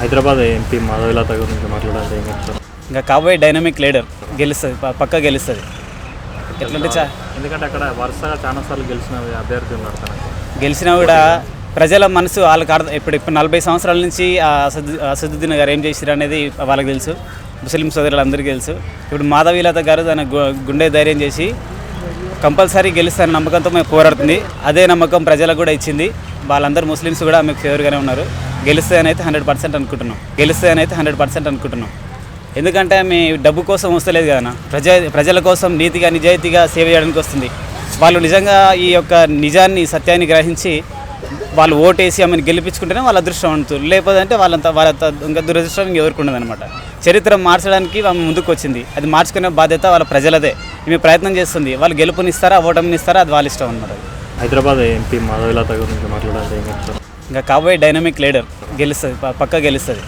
Hyderabad MP Madhavilatha గురించి మాట్లాడాలి ఏం చెప్తారు? ఇంకా కాబోయే డైనమిక్ లీడర్ గెలుస్తుంది, పక్కా గెలుస్తుంది. ఎట్లంటే ఎందుకంటే అక్కడ వరుసగా చాలాసార్లు గెలిచిన అభ్యర్థి ఉన్నారు తనకు. గెలిచినా కూడా ప్రజల మనసు వాళ్ళకి ఇప్పుడు 40 సంవత్సరాల నుంచి అసదుద్దీన్ గారు ఏం చేశారు అనేది వాళ్ళకి తెలుసు, ముస్లిం సోదరులందరికీ తెలుసు. ఇప్పుడు మాధవీలత గారు తన గుండె ధైర్యం చేసి కంపల్సరీ గెలుస్తారని నమ్మకంతో మేము పోరాడుతుంది. అదే నమ్మకం ప్రజలకు కూడా ఇచ్చింది. వాళ్ళందరూ ముస్లిమ్స్ కూడా ఆమెకు ఫేవర్గానే ఉన్నారు. గెలుస్తాయని అయితే 100% అనుకుంటున్నాం. ఎందుకంటే ఆమె డబ్బు కోసం వస్తలేదు కదా, ప్రజల కోసం నీతిగా నిజాయితీగా సేవ చేయడానికి వస్తుంది. వాళ్ళు నిజంగా ఈ యొక్క నిజాన్ని సత్యాన్ని గ్రహించి వాళ్ళు ఓటేసి ఆమెను గెలిపించుకుంటేనే వాళ్ళ అదృష్టవంతులు, లేకపోతే అంటే వాళ్ళ ఇంకా దురదృష్టానికి ఎవరుకున్నది అనమాట. చరిత్ర మార్చడానికి ఆమె ముందుకు వచ్చింది. అది మార్చుకునే బాధ్యత వాళ్ళ ప్రజలదే. ఈమె ప్రయత్నం చేస్తుంది. వాళ్ళు గెలుపునిస్తారా ఓటమినిస్తారా అది వాళ్ళ ఇష్టం అనమాట. హైదరాబాద్ ఎంపీ మాధవీలత గురించి మాట్లాడాలి ఏం చెప్తారు? ఇంకా కాబోయే డైనమిక్ లీడర్ గెలుస్తుంది, పక్కా గెలుస్తుంది.